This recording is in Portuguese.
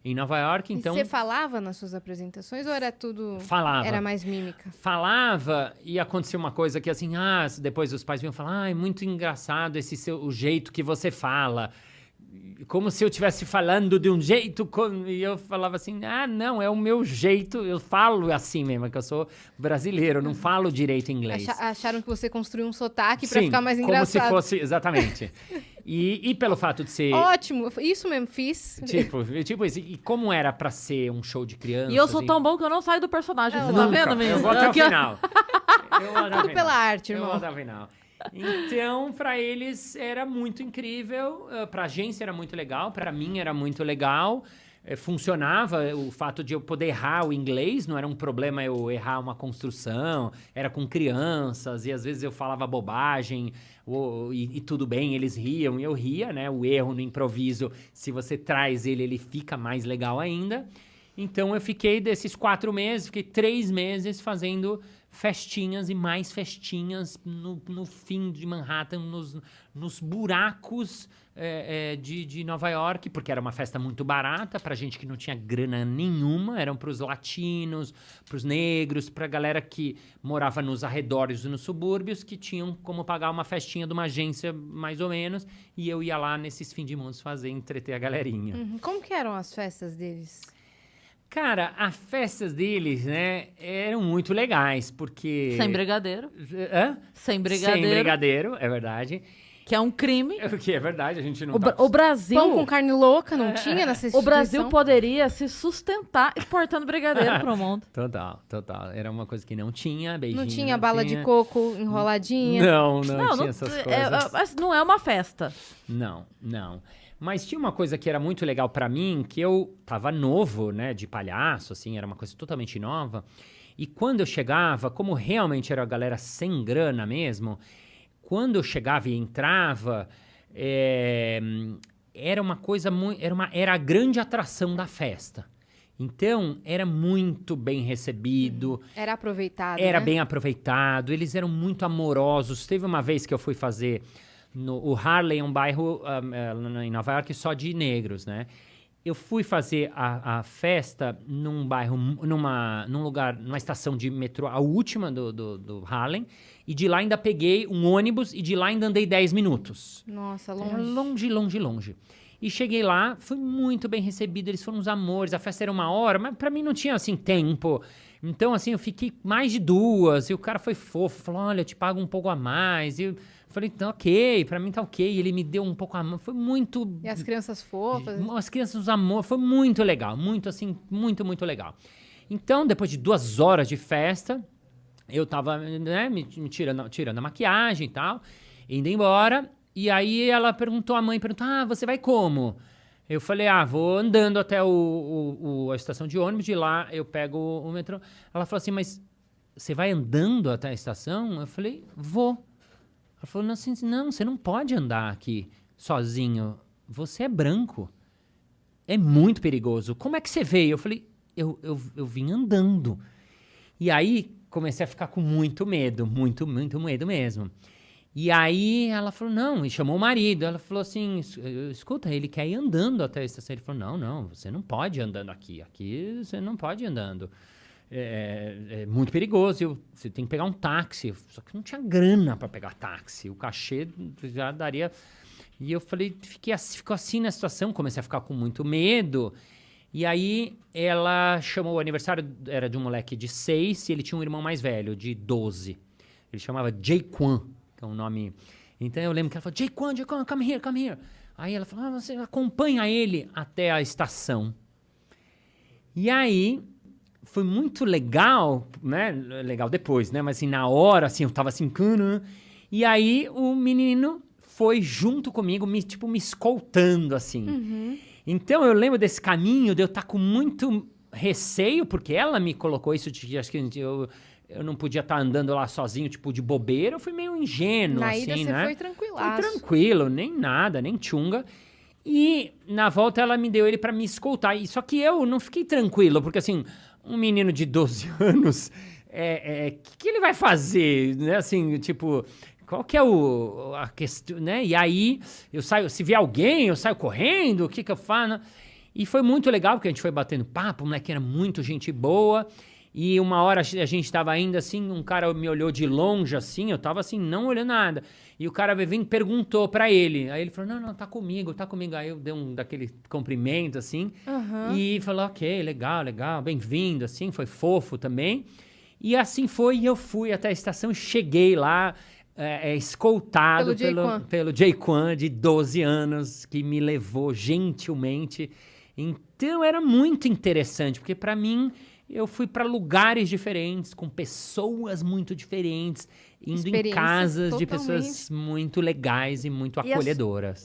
em Nova York. Então, e você falava nas suas apresentações ou era tudo... falava. Era mais mímica? Falava e acontecia uma coisa que assim, depois os pais vinham falar, é muito engraçado o jeito que você fala. Como se eu estivesse falando de um jeito, e eu falava assim, não, é o meu jeito, eu falo assim mesmo, que eu sou brasileiro, eu não falo direito inglês. Acharam que você construiu um sotaque pra ficar mais como engraçado. se fosse, exatamente. E pelo fato de ser... Ótimo, isso mesmo, fiz. Tipo isso, e como era pra ser um show de crianças... E eu sou tão bom que eu não saio do personagem, você Nunca, tá vendo, menino? eu vou até o final. Tudo pela arte, irmão. Eu vou até o final. Então, pra eles era muito incrível, pra agência era muito legal, pra mim era muito legal, funcionava o fato de eu poder errar o inglês, não era um problema eu errar uma construção, era com crianças, e às vezes eu falava bobagem, e tudo bem, eles riam, e eu ria, né? O erro no improviso, se você traz ele fica mais legal ainda. Então, eu fiquei desses 4 meses, fiquei 3 meses fazendo festinhas e mais festinhas no fim de Manhattan, nos buracos de Nova York, porque era uma festa muito barata pra gente que não tinha grana nenhuma, eram pros latinos, pros negros, pra galera que morava nos arredores e nos subúrbios, que tinham como pagar uma festinha de uma agência, mais ou menos, e eu ia lá nesses fim de mundos fazer, entreter a galerinha. Uhum. Como que eram as festas deles? Cara, as festas deles, né, eram muito legais, porque... Sem brigadeiro. Hã? Sem brigadeiro. Sem brigadeiro, é verdade. Que é um crime. O que é verdade, a gente não O Brasil... Pão com carne louca, não tinha nessa instituição? O Brasil poderia se sustentar exportando brigadeiro pro mundo. Total. Era uma coisa que não tinha, beijinho. Não tinha bala de coco enroladinha? Não tinha essas coisas. Mas não é uma festa. Não. Mas tinha uma coisa que era muito legal pra mim, que eu tava novo, né, de palhaço, assim, era uma coisa totalmente nova. E quando eu chegava, como realmente era a galera sem grana mesmo, quando eu chegava e entrava, era uma coisa muito... Era a grande atração da festa. Então, era muito bem recebido. Era aproveitado, Era né? bem aproveitado. Eles eram muito amorosos. Teve uma vez que eu fui fazer... O Harlem é um bairro em Nova York só de negros, né? Eu fui fazer a festa num bairro, num lugar, numa estação de metrô, a última do Harlem, e de lá ainda peguei um ônibus e de lá ainda andei 10 minutos. Nossa, Era longe. longe. E cheguei lá, fui muito bem recebido, eles foram uns amores, a festa era 1 hora, mas pra mim não tinha, assim, tempo. Então, assim, eu fiquei mais de 2, e o cara foi fofo, falou, olha, eu te pago um pouco a mais, e eu falei, tá ok, pra mim tá ok, ele me deu um pouco a mão, foi muito... E as crianças fofas? As crianças, os amores, foi muito legal, muito, assim, muito legal. Então, depois de 2 horas de festa, eu tava, né, me tirando a maquiagem e tal, indo embora, e aí a mãe perguntou, você vai como? Eu falei, vou andando até a estação de ônibus, de lá eu pego o metrô. Ela falou assim, mas você vai andando até a estação? Eu falei, vou. Ela falou, não, você não pode andar aqui sozinho, você é branco, é muito perigoso. Como é que você veio? Eu falei, eu vim andando. E aí comecei a ficar com muito medo mesmo. E aí ela falou, não, e chamou o marido. Ela falou assim, escuta, ele quer ir andando até a estação. Ele falou, não, você não pode ir andando aqui. Aqui você não pode ir andando. É muito perigoso. Você tem que pegar um táxi. Só que não tinha grana para pegar táxi. O cachê já daria... E eu falei, ficou assim na situação. Comecei a ficar com muito medo. E aí ela chamou, o aniversário era de um moleque de 6 e ele tinha um irmão mais velho, de 12. Ele chamava Jaquan, que é um nome... Então eu lembro que ela falou, Jaquan, come here. Aí ela falou, você acompanha ele até a estação. E aí foi muito legal, né? Legal depois, né? Mas assim, na hora, assim, eu tava assim, e aí o menino foi junto comigo, me escoltando, assim. Uhum. Então eu lembro desse caminho, de eu estar com muito receio, porque ela me colocou isso, acho que eu não podia estar andando lá sozinho, tipo, de bobeira. Eu fui meio ingênuo, na assim, ida você né? foi tranquilaço. Foi tranquilo, nem nada, nem tchunga. E na volta ela me deu ele pra me escoltar. Só que eu não fiquei tranquilo, porque assim, um menino de 12 anos, que ele vai fazer, né? Assim, tipo, qual que é a questão, né? E aí, eu saio, se vier alguém, eu saio correndo, o que eu faço? E foi muito legal, porque a gente foi batendo papo, o moleque era muito gente boa. E uma hora a gente tava indo assim, um cara me olhou de longe assim, eu tava assim, não olhando nada. E o cara veio e perguntou pra ele. Aí ele falou, não, tá comigo, tá comigo. Aí eu dei daquele cumprimento assim. E falou, ok, legal, bem-vindo, assim, foi fofo também. E assim foi, e eu fui até a estação, cheguei lá, escoltado pelo Jaquan, de 12 anos, que me levou gentilmente. Então era muito interessante, porque pra mim eu fui para lugares diferentes, com pessoas muito diferentes, indo em casas de pessoas muito legais e muito acolhedoras.